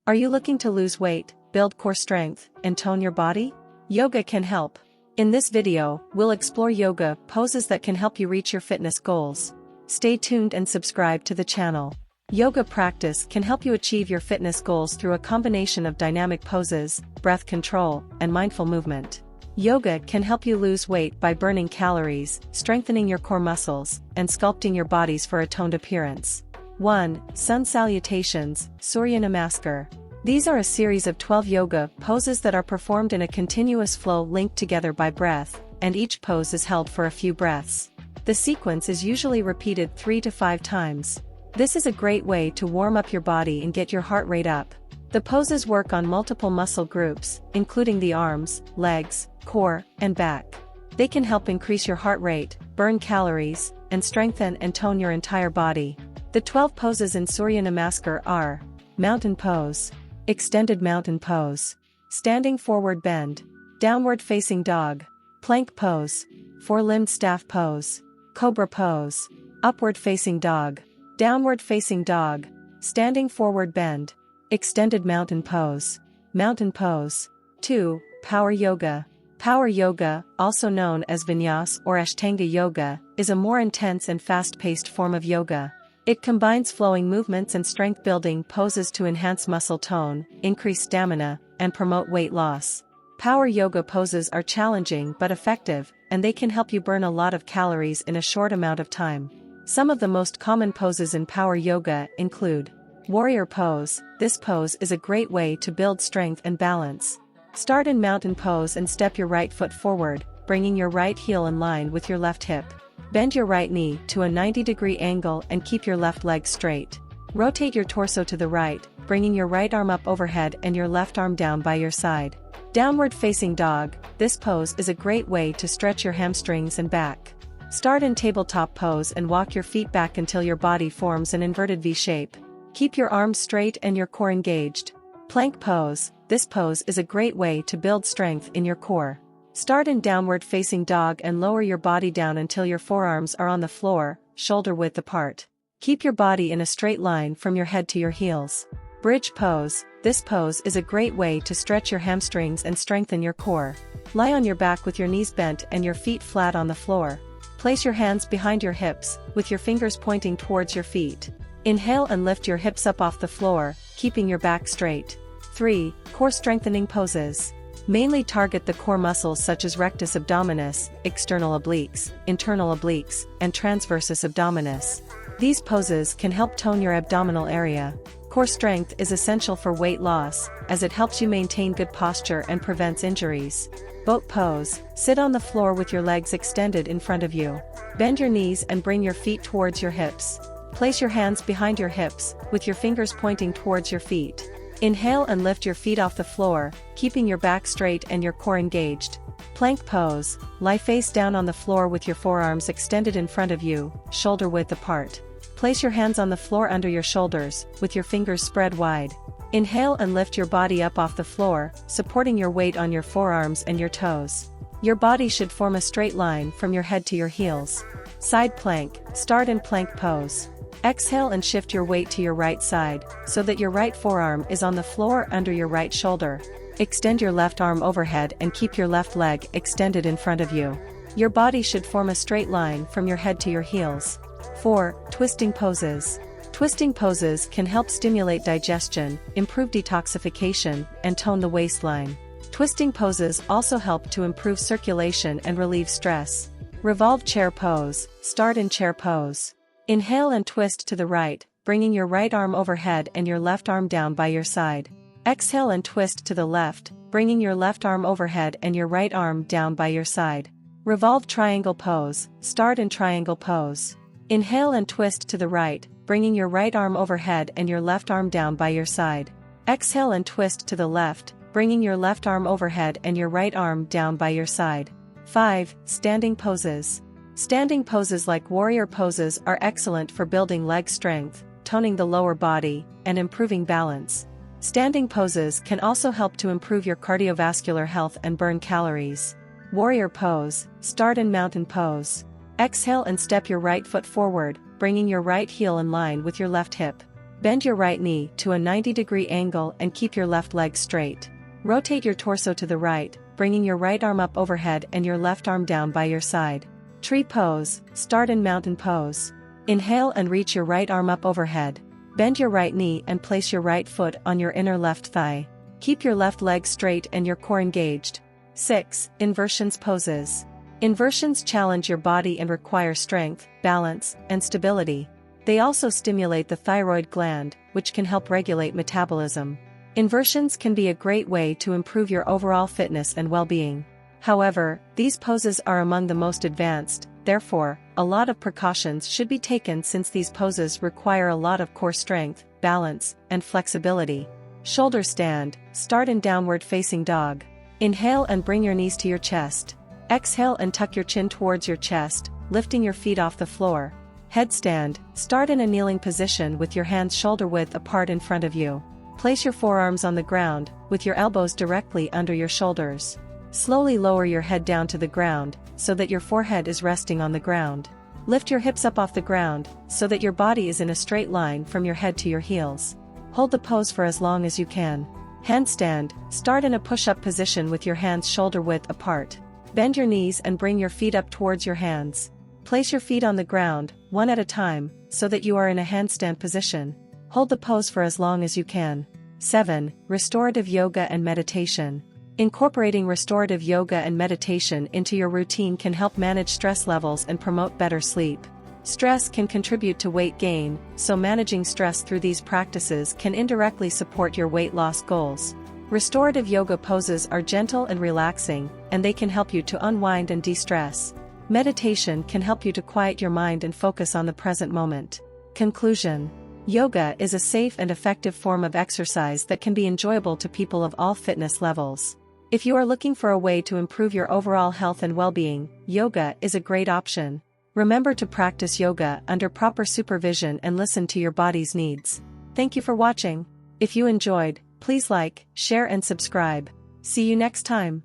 Are you looking to lose weight, build core strength, and tone your body? Yoga can help. In this video, we'll explore yoga poses that can help you reach your fitness goals. Stay tuned and subscribe to the channel. Yoga practice can help you achieve your fitness goals through a combination of dynamic poses, breath control, and mindful movement. Yoga can help you lose weight by burning calories, strengthening your core muscles, and sculpting your bodies for a toned appearance. 1. Sun Salutations, Surya Namaskar. These are a series of 12 yoga poses that are performed in a continuous flow linked together by breath, and each pose is held for a few breaths. The sequence is usually repeated 3 to 5 times. This is a great way to warm up your body and get your heart rate up. The poses work on multiple muscle groups, including the arms, legs, core, and back. They can help increase your heart rate, burn calories, and strengthen and tone your entire body. The 12 poses in Surya Namaskar are: Mountain Pose, Extended Mountain Pose, Standing Forward Bend, Downward Facing Dog, Plank Pose, Four-Limbed Staff Pose, Cobra Pose, Upward Facing Dog, Downward Facing Dog, Standing Forward Bend, Extended Mountain Pose, Mountain Pose. 2. Power Yoga. Power Yoga, also known as Vinyas or Ashtanga Yoga, is a more intense and fast-paced form of yoga. It combines flowing movements and strength-building poses to enhance muscle tone, increase stamina, and promote weight loss. Power yoga poses are challenging but effective, and they can help you burn a lot of calories in a short amount of time. Some of the most common poses in power yoga include Warrior Pose. This pose is a great way to build strength and balance. Start in Mountain Pose and step your right foot forward, bringing your right heel in line with your left hip. Bend your right knee to a 90-degree angle and keep your left leg straight. Rotate your torso to the right, bringing your right arm up overhead and your left arm down by your side. Downward Facing Dog. This pose is a great way to stretch your hamstrings and back. Start in Tabletop Pose and walk your feet back until your body forms an inverted V shape. Keep your arms straight and your core engaged. Plank Pose. This pose is a great way to build strength in your core. Start in Downward Facing Dog and lower your body down until your forearms are on the floor, shoulder width apart. Keep your body in a straight line from your head to your heels. Bridge Pose. This pose is a great way to stretch your hamstrings and strengthen your core. Lie on your back with your knees bent and your feet flat on the floor. Place your hands behind your hips, with your fingers pointing towards your feet. Inhale and lift your hips up off the floor, keeping your back straight. 3. Core Strengthening Poses. Mainly target the core muscles such as rectus abdominis, external obliques, internal obliques, and transversus abdominis. These poses can help tone your abdominal area. Core strength is essential for weight loss, as it helps you maintain good posture and prevents injuries. Boat Pose. Sit on the floor with your legs extended in front of you. Bend your knees and bring your feet towards your hips. Place your hands behind your hips, with your fingers pointing towards your feet. Inhale and lift your feet off the floor, keeping your back straight and your core engaged. Plank Pose. Lie face down on the floor with your forearms extended in front of you, shoulder width apart. Place your hands on the floor under your shoulders, with your fingers spread wide. Inhale and lift your body up off the floor, supporting your weight on your forearms and your toes. Your body should form a straight line from your head to your heels. Side Plank. Start in Plank Pose. Exhale and shift your weight to your right side, so that your right forearm is on the floor under your right shoulder. Extend your left arm overhead and keep your left leg extended in front of you. Your body should form a straight line from your head to your heels. 4. Twisting Poses. Twisting poses can help stimulate digestion, improve detoxification, and tone the waistline. Twisting poses also help to improve circulation and relieve stress. Revolve Chair Pose. Start in Chair Pose. Inhale and twist to the right, bringing your right arm overhead and your left arm down by your side. Exhale and twist to the left, bringing your left arm overhead and your right arm down by your side. Revolve Triangle Pose. Start in Triangle Pose. Inhale and twist to the right, bringing your right arm overhead and your left arm down by your side. Exhale and twist to the left, bringing your left arm overhead and your right arm down by your side. 5. Standing Poses. Standing poses like warrior poses are excellent for building leg strength, toning the lower body, and improving balance. Standing poses can also help to improve your cardiovascular health and burn calories. Warrior Pose. Start in Mountain Pose. Exhale and step your right foot forward, bringing your right heel in line with your left hip. Bend your right knee to a 90-degree angle and keep your left leg straight. Rotate your torso to the right, bringing your right arm up overhead and your left arm down by your side. Tree pose, start in mountain pose. Inhale and reach your right arm up overhead. Bend your right knee and place your right foot on your inner left thigh. Keep your left leg straight and your core engaged. 6. Inversions poses. Inversions challenge your body and require strength, balance, and stability. They also stimulate the thyroid gland, which can help regulate metabolism. Inversions can be a great way to improve your overall fitness and well-being. However, these poses are among the most advanced, therefore, a lot of precautions should be taken since these poses require a lot of core strength, balance, and flexibility. Shoulder stand, start in downward facing dog. Inhale and bring your knees to your chest. Exhale and tuck your chin towards your chest, lifting your feet off the floor. Headstand, start in a kneeling position with your hands shoulder width apart in front of you. Place your forearms on the ground, with your elbows directly under your shoulders. Slowly lower your head down to the ground, so that your forehead is resting on the ground. Lift your hips up off the ground, so that your body is in a straight line from your head to your heels. Hold the pose for as long as you can. Handstand, start in a push-up position with your hands shoulder width apart. Bend your knees and bring your feet up towards your hands. Place your feet on the ground, one at a time, so that you are in a handstand position. Hold the pose for as long as you can. 7. Restorative yoga and meditation. Incorporating restorative yoga and meditation into your routine can help manage stress levels and promote better sleep. Stress can contribute to weight gain, so managing stress through these practices can indirectly support your weight loss goals. Restorative yoga poses are gentle and relaxing, and they can help you to unwind and de-stress. Meditation can help you to quiet your mind and focus on the present moment. Conclusion. Yoga is a safe and effective form of exercise that can be enjoyable to people of all fitness levels. If you are looking for a way to improve your overall health and well-being, yoga is a great option. Remember to practice yoga under proper supervision and listen to your body's needs. Thank you for watching. If you enjoyed, please like, share and subscribe. See you next time.